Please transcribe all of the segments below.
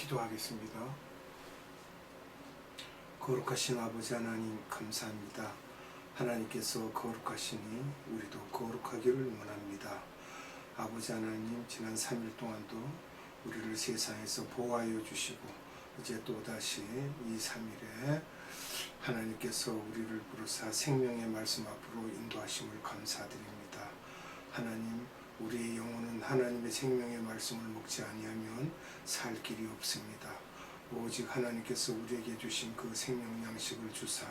기도하겠습니다. 거룩하신 아버지 하나님 감사합니다. 하나님께서 거룩하시니 우리도 거룩하기를 원합니다. 아버지 하나님, 지난 3일 동안도 우리를 세상에서 보호하여 주시고 이제 또다시 이 3일에 하나님께서 우리를 부르사 생명의 말씀 앞으로 인도하심을 감사드립니다. 하나님, 우리의 영혼은 하나님의 생명의 말씀을 먹지 아니하면 살 길이 없습니다. 오직 하나님께서 우리에게 주신 그 생명 양식을 주사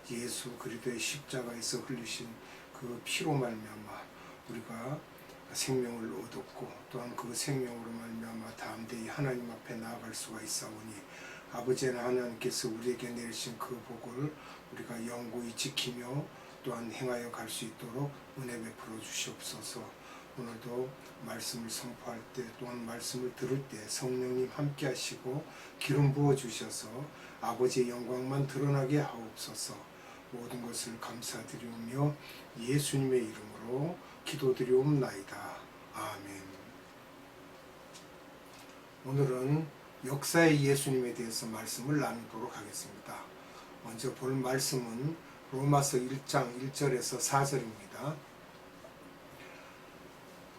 예수 그리스도의 십자가에서 흘리신 그 피로 말미암아 우리가 생명을 얻었고, 또한 그 생명으로 말미암아 담대히 하나님 앞에 나아갈 수가 있사오니 아버지 하나님께서 우리에게 내리신 그 복을 우리가 영구히 지키며 또한 행하여 갈 수 있도록 은혜 베풀어 주시옵소서. 오늘도 말씀을 선포할 때 또한 말씀을 들을 때 성령님 함께 하시고 기름 부어 주셔서 아버지의 영광만 드러나게 하옵소서. 모든 것을 감사드리며 예수님의 이름으로 기도드리옵나이다. 아멘. 오늘은 역사의 예수님에 대해서 말씀을 나누도록 하겠습니다. 먼저 볼 말씀은 로마서 1장 1절에서 4절입니다.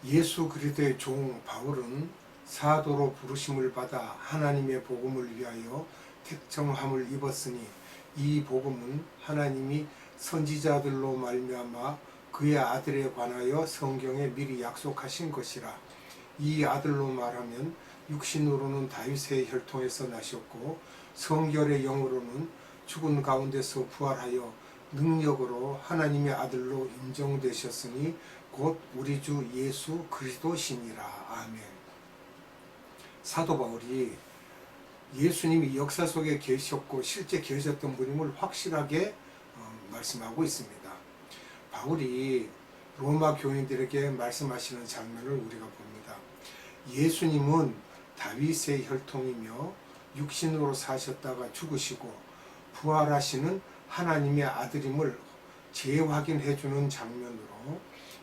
예수 그리스도의 종 바울은 사도로 부르심을 받아 하나님의 복음을 위하여 택정함을 입었으니 이 복음은 하나님이 선지자들로 말미암아 그의 아들에 관하여 성경에 미리 약속하신 것이라. 이 아들로 말하면 육신으로는 다윗의 혈통에서 나셨고 성결의 영으로는 죽은 가운데서 부활하여 능력으로 하나님의 아들로 인정되셨으니 곧 우리 주 예수 그리스도시니라. 아멘. 사도 바울이 예수님이 역사 속에 계셨고 실제 계셨던 분임을 확실하게 말씀하고 있습니다. 바울이 로마 교인들에게 말씀하시는 장면을 우리가 봅니다. 예수님은 다윗의 혈통이며 육신으로 사셨다가 죽으시고 부활하시는 하나님의 아들임을 재확인해 주는 장면으로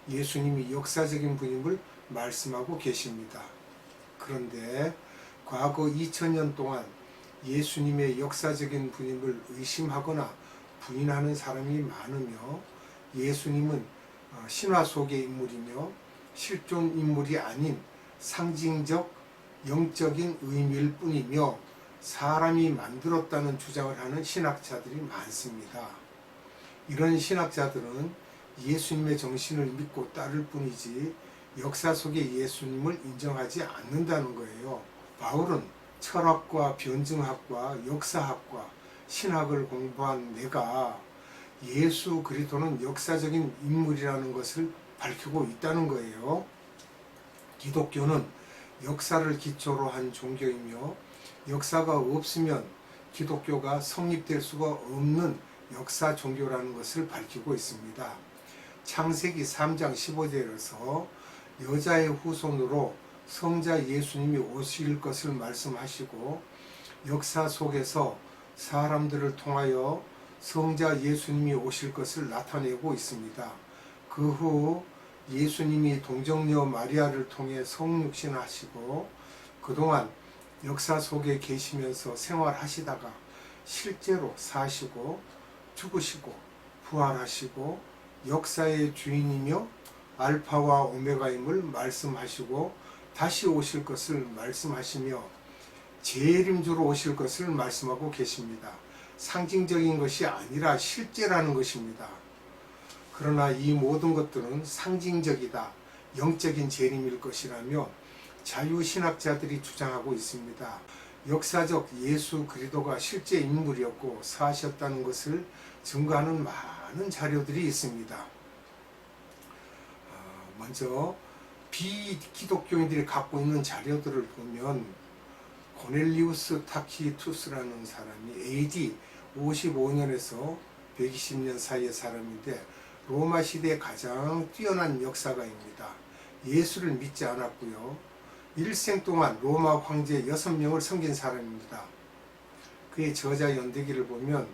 예수님이 역사적인 분임을 말씀하고 계십니다. 그런데 과거 2000년 동안 예수님의 역사적인 분임을 의심하거나 부인하는 사람이 많으며 예수님은 신화 속의 인물이며 실존 인물이 아닌 상징적 영적인 의미일 뿐이며 사람이 만들었다는 주장을 하는 신학자들이 많습니다. 이런 신학자들은 예수님의 정신을 믿고 따를 뿐이지 역사 속의 예수님을 인정하지 않는다는 거예요. 바울은 철학과 변증학과 역사학과 신학을 공부한 내가 예수 그리스도는 역사적인 인물이라는 것을 밝히고 있다는 거예요. 기독교는 역사를 기초로 한 종교이며 역사가 없으면 기독교가 성립될 수가 없는 역사 종교라는 것을 밝히고 있습니다. 창세기 3장 15절에서 여자의 후손으로 성자 예수님이 오실 것을 말씀하시고 역사 속에서 사람들을 통하여 성자 예수님이 오실 것을 나타내고 있습니다. 그 후 예수님이 동정녀 마리아를 통해 성육신하시고 그동안 역사 속에 계시면서 생활하시다가 실제로 사시고 죽으시고 부활하시고 역사의 주인이며 알파와 오메가임을 말씀하시고 다시 오실 것을 말씀하시며 재림주로 오실 것을 말씀하고 계십니다. 상징적인 것이 아니라 실제라는 것입니다. 그러나 이 모든 것들은 상징적이다, 영적인 재림일 것이라며 자유신학자들이 주장하고 있습니다. 역사적 예수 그리스도가 실제 인물이었고 사셨다는 것을 증거하는 많은 자료들이 있습니다. 먼저 비기독교인들이 갖고 있는 자료들을 보면 고넬리우스 타키투스라는 사람이 AD 55년에서 120년 사이의 사람인데 로마 시대의 가장 뛰어난 역사가입니다. 예수를 믿지 않았고요. 일생 동안 로마 황제 6명을 섬긴 사람입니다. 그의 저자 연대기를 보면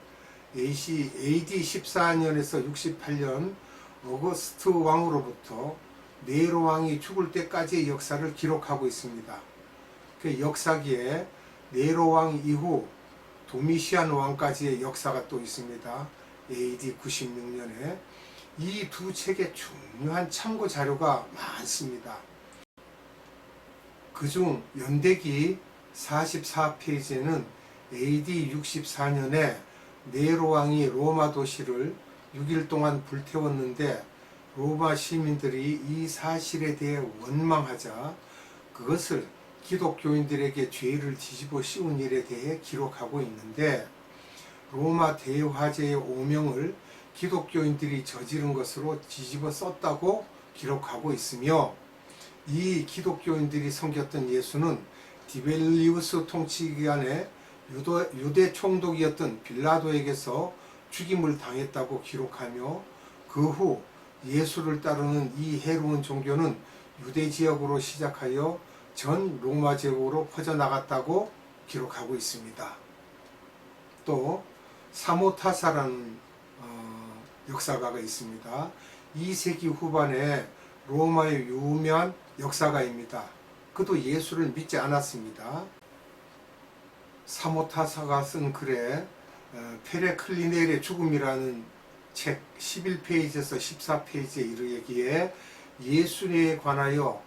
AD 14년에서 68년 어거스트 왕으로부터 네로 왕이 죽을 때까지의 역사를 기록하고 있습니다. 그 역사기에 네로 왕 이후 도미시안 왕까지의 역사가 또 있습니다. AD 96년에 이 두 책에 중요한 참고 자료가 많습니다. 그중 연대기 44페이지는 AD 64년에 네로 왕이 로마 도시를 6일 동안 불태웠는데 로마 시민들이 이 사실에 대해 원망하자 그것을 기독교인들에게 죄를 뒤집어 씌운 일에 대해 기록하고 있는데 로마 대화재의 오명을 기독교인들이 저지른 것으로 뒤집어 썼다고 기록하고 있으며 이 기독교인들이 섬겼던 예수는 디벨리우스 통치 기간에 유대 총독이었던 빌라도에게서 죽임을 당했다고 기록하며 그 후 예수를 따르는 이 해로운 종교는 유대 지역으로 시작하여 전 로마 제국으로 퍼져나갔다고 기록하고 있습니다. 또 사모타사라는 역사가가 있습니다. 2세기 후반에 로마의 유명한 역사가입니다. 그도 예수를 믿지 않았습니다. 사모타사가 쓴 글에 페레클리넬의 죽음이라는 책 11페이지에서 14페이지에 이르기에 예수에 관하여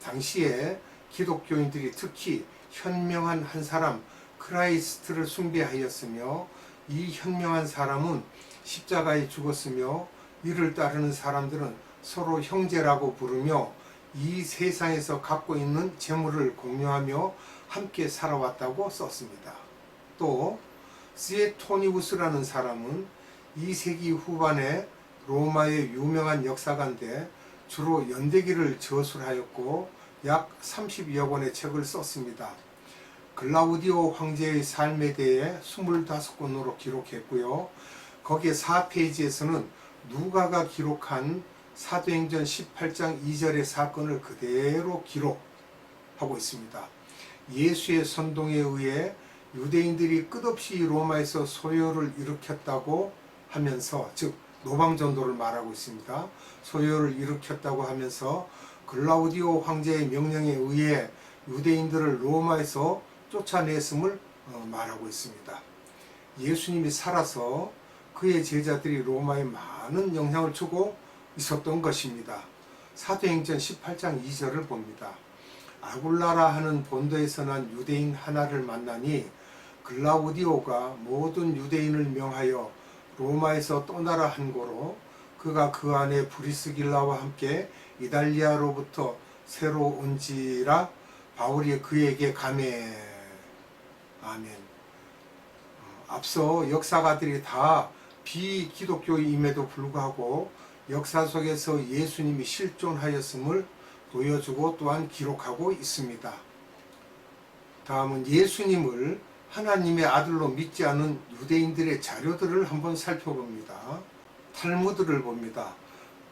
당시에 기독교인들이 특히 현명한 한 사람 크라이스트를 숭배하였으며 이 현명한 사람은 십자가에 죽었으며 이를 따르는 사람들은 서로 형제라고 부르며 이 세상에서 갖고 있는 재물을 공유하며 함께 살아왔다고 썼습니다. 또 스에토니우스라는 사람은 2세기 후반에 로마의 유명한 역사가인데 주로 연대기를 저술하였고 약 30여 권의 책을 썼습니다. 글라우디오 황제의 삶에 대해 25권으로 기록했고요. 거기에 4페이지에서는 누가가 기록한 사도행전 18장 2절의 사건을 그대로 기록하고 있습니다. 예수의 선동에 의해 유대인들이 끝없이 로마에서 소요를 일으켰다고 하면서, 즉 노방전도를 말하고 있습니다. 소요를 일으켰다고 하면서 글라우디오 황제의 명령에 의해 유대인들을 로마에서 쫓아냈음을 말하고 있습니다. 예수님이 살아서 그의 제자들이 로마에 많은 영향을 주고 있었던 것입니다. 사도행전 18장 2절을 봅니다. 아굴라라 하는 본도에서 난 유대인 하나를 만나니 글라우디오가 모든 유대인을 명하여 로마에서 떠나라 한 고로 그가 그 안에 브리스길라와 함께 이달리아로부터 새로 온지라 바울이 그에게 가매. 아멘. 앞서 역사가들이 다 비기독교임에도 불구하고 역사 속에서 예수님이 실존하였음을 보여주고 또한 기록하고 있습니다. 다음은 예수님을 하나님의 아들로 믿지 않은 유대인들의 자료들을 한번 살펴봅니다. 탈무드를 봅니다.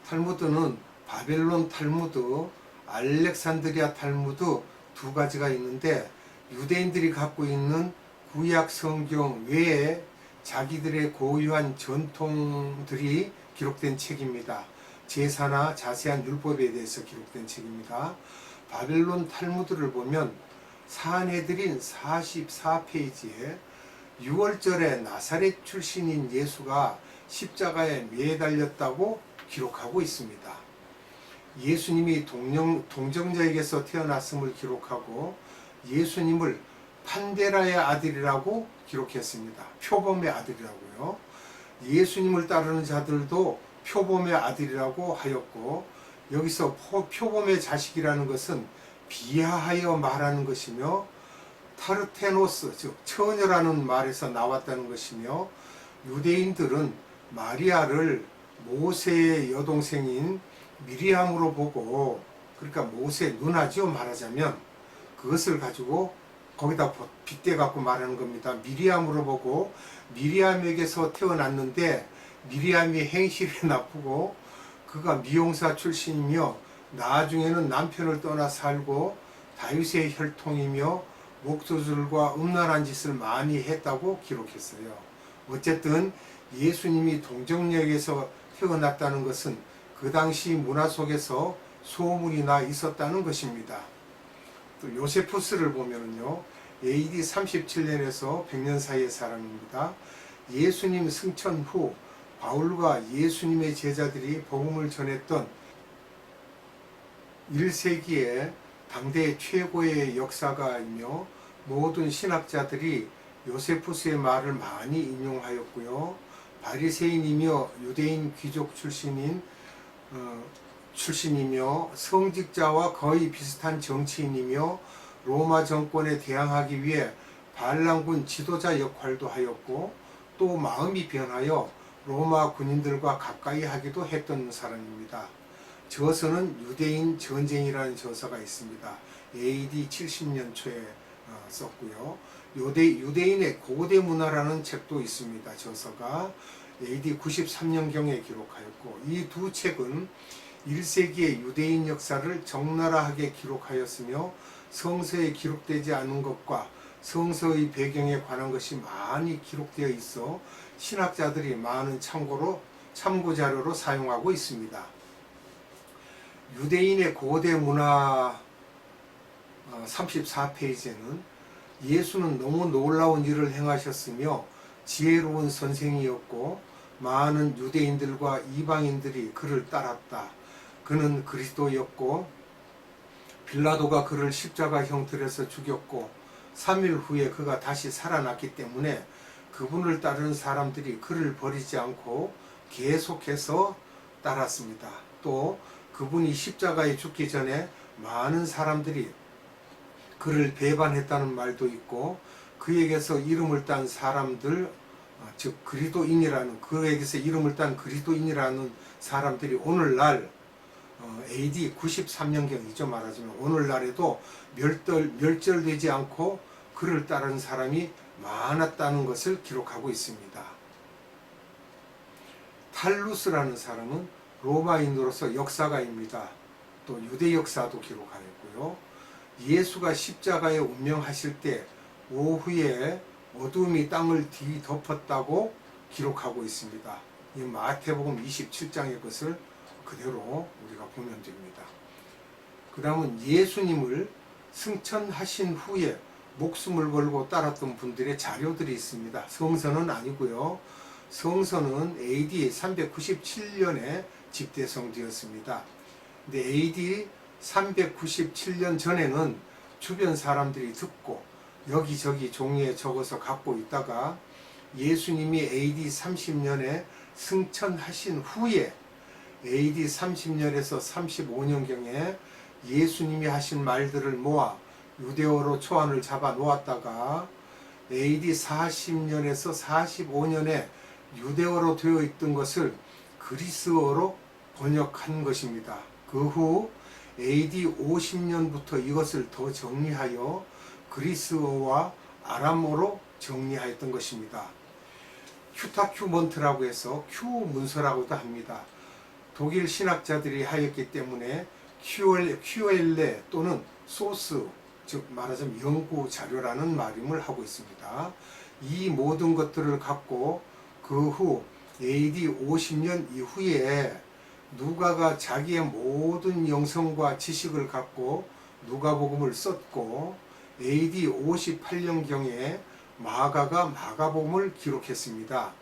탈무드는 바벨론 탈무드, 알렉산드리아 탈무드 두 가지가 있는데 유대인들이 갖고 있는 구약 성경 외에 자기들의 고유한 전통들이 기록된 책입니다. 제사나 자세한 율법에 대해서 기록된 책입니다. 바벨론 탈무드를 보면 사내들인 44페이지에 6월절에 나사렛 출신인 예수가 십자가에 매달렸다고 기록하고 있습니다. 예수님이 동정자에게서 태어났음을 기록하고 예수님을 판데라의 아들이라고 기록했습니다. 표범의 아들이라고요. 예수님을 따르는 자들도 표범의 아들이라고 하였고 여기서 표범의 자식이라는 것은 비하하여 말하는 것이며 타르테노스 즉 처녀라는 말에서 나왔다는 것이며 유대인들은 마리아를 모세의 여동생인 미리암으로 보고 그러니까 모세 누나죠 말하자면 그것을 가지고 거기다 빗대 갖고 말하는 겁니다. 미리암으로 보고 미리암에게서 태어났는데 미리암이 행실이 나쁘고 그가 미용사 출신이며 나중에는 남편을 떠나 살고 다윗의 혈통이며 목소줄과 음란한 짓을 많이 했다고 기록했어요. 어쨌든 예수님이 동정역에서 태어났다는 것은 그 당시 문화 속에서 소문이 나 있었다는 것입니다. 또 요세푸스를 보면요 AD 37년에서 100년 사이의 사람입니다. 예수님 승천 후 바울과 예수님의 제자들이 복음을 전했던 1세기의 당대 최고의 역사가이며 모든 신학자들이 요세푸스의 말을 많이 인용하였고요. 바리새인이며 유대인 귀족 출신이며 성직자와 거의 비슷한 정치인이며 로마 정권에 대항하기 위해 반란군 지도자 역할도 하였고 또 마음이 변하여 로마 군인들과 가까이 하기도 했던 사람입니다. 저서는 유대인 전쟁이라는 저서가 있습니다. AD 70년 초에 썼고요. 유대인의 고대 문화라는 책도 있습니다. 저서가 AD 93년경에 기록하였고 이 두 책은 1세기의 유대인 역사를 적나라하게 기록하였으며 성서에 기록되지 않은 것과 성서의 배경에 관한 것이 많이 기록되어 있어 신학자들이 많은 참고 자료로 사용하고 있습니다. 유대인의 고대 문화 34페이지에는 예수는 너무 놀라운 일을 행하셨으며 지혜로운 선생이었고 많은 유대인들과 이방인들이 그를 따랐다. 그는 그리스도였고 빌라도가 그를 십자가형 들에서 죽였고 3일 후에 그가 다시 살아났기 때문에 그분을 따르는 사람들이 그를 버리지 않고 계속해서 따랐습니다. 또 그분이 십자가에 죽기 전에 많은 사람들이 그를 배반했다는 말도 있고 그에게서 이름을 딴 사람들, 즉 그에게서 이름을 딴 그리스도인이라는 사람들이 오늘날 AD 93년경이죠. 말하자면 오늘날에도 멸절되지 않고 그를 따르는 사람이 많았다는 것을 기록하고 있습니다. 탈루스라는 사람은 로마인으로서 역사가입니다. 또 유대 역사도 기록하였고요. 예수가 십자가에 운명하실 때 오후에 어둠이 땅을 뒤덮었다고 기록하고 있습니다. 이 마태복음 27장의 것을 그대로 우리가 보면 됩니다. 그 다음은 예수님을 승천하신 후에 목숨을 걸고 따랐던 분들의 자료들이 있습니다. 성서는 아니고요. 성서는 AD 397년에 집대성되었습니다. 근데 AD 397년 전에는 주변 사람들이 듣고 여기저기 종이에 적어서 갖고 있다가 예수님이 AD 30년에 승천하신 후에 AD 30년에서 35년경에 예수님이 하신 말들을 모아 유대어로 초안을 잡아 놓았다가 AD 40년에서 45년에 유대어로 되어 있던 것을 그리스어로 번역한 것입니다. 그 후 AD 50년부터 이것을 더 정리하여 그리스어와 아람어로 정리하였던 것입니다. 휴타큐먼트라고 해서 큐 문서라고도 합니다. 독일 신학자들이 하였기 때문에 QLA 또는 소스, 즉 말하자면 연구 자료라는 말임을 하고 있습니다. 이 모든 것들을 갖고 그 후 AD 50년 이후에 누가가 자기의 모든 영성과 지식을 갖고 누가복음을 썼고 AD 58년경에 마가가 마가복음을 기록했습니다.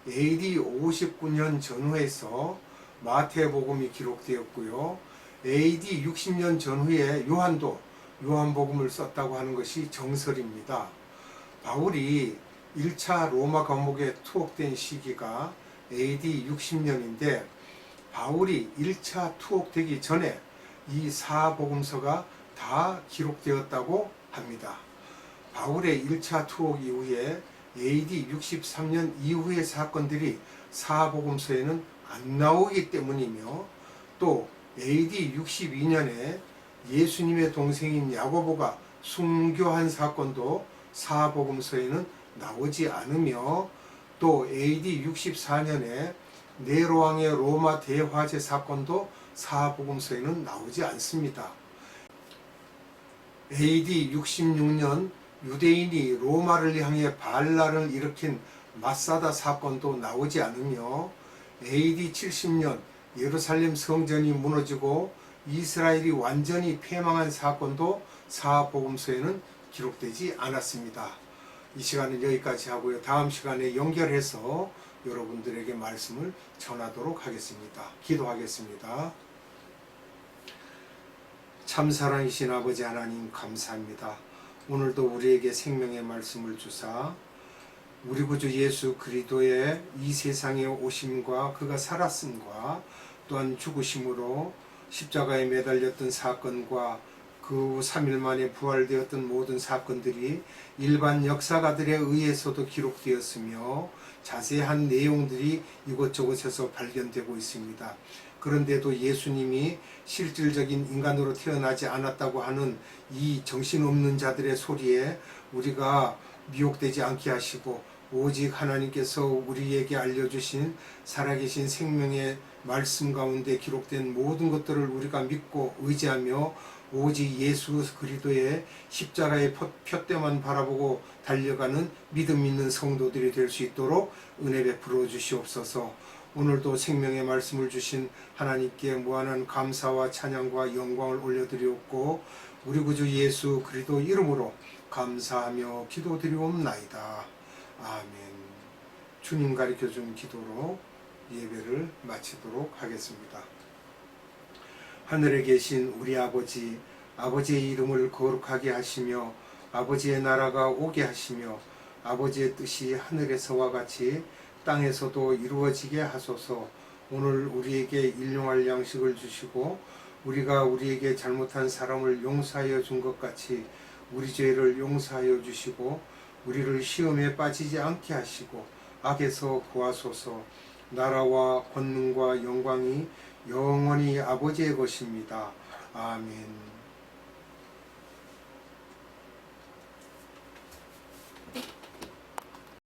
AD 59년 전후에서 마태복음이 기록되었고요. AD 60년 전후에 요한도 요한복음을 썼다고 하는 것이 정설입니다. 바울이 1차 로마 감옥에 투옥된 시기가 AD 60년인데 바울이 1차 투옥되기 전에 이 사복음서가 다 기록되었다고 합니다. 바울의 1차 투옥 이후에 AD 63년 이후의 사건들이 사복음서에는 안 나오기 때문이며 또 AD 62년에 예수님의 동생인 야고보가 순교한 사건도 사복음서에는 나오지 않으며 또 AD 64년에 네로왕의 로마 대화제 사건도 사복음서에는 나오지 않습니다. AD 66년 유대인이 로마를 향해 반란을 일으킨 마사다 사건도 나오지 않으며 AD 70년 예루살렘 성전이 무너지고 이스라엘이 완전히 패망한 사건도 사복음서에는 기록되지 않았습니다. 이 시간은 여기까지 하고요. 다음 시간에 연결해서 여러분들에게 말씀을 전하도록 하겠습니다. 기도하겠습니다. 참사랑이신 아버지 하나님 감사합니다. 오늘도 우리에게 생명의 말씀을 주사 우리 구주 예수 그리스도의 이 세상에 오심과 그가 살았음과 또한 죽으심으로 십자가에 매달렸던 사건과 그 후 3일 만에 부활되었던 모든 사건들이 일반 역사가들에 의해서도 기록되었으며 자세한 내용들이 이곳저곳에서 발견되고 있습니다. 그런데도 예수님이 실질적인 인간으로 태어나지 않았다고 하는 이 정신없는 자들의 소리에 우리가 미혹되지 않게 하시고 오직 하나님께서 우리에게 알려주신 살아계신 생명의 말씀 가운데 기록된 모든 것들을 우리가 믿고 의지하며 오직 예수 그리스도의 십자가의 표대만 바라보고 달려가는 믿음 있는 성도들이 될 수 있도록 은혜 베풀어 주시옵소서. 오늘도 생명의 말씀을 주신 하나님께 무한한 감사와 찬양과 영광을 올려드리옵고 우리 구주 예수 그리스도 이름으로 감사하며 기도드리옵나이다. 아멘. 주님 가르쳐준 기도로 예배를 마치도록 하겠습니다. 하늘에 계신 우리 아버지, 아버지의 이름을 거룩하게 하시며 아버지의 나라가 오게 하시며 아버지의 뜻이 하늘에서와 같이 땅에서도 이루어지게 하소서. 오늘 우리에게 일용할 양식을 주시고 우리가 우리에게 잘못한 사람을 용서하여 준 것 같이 우리 죄를 용서하여 주시고 우리를 시험에 빠지지 않게 하시고 악에서 구하소서. 나라와 권능과 영광이 영원히 아버지의 것입니다. 아멘.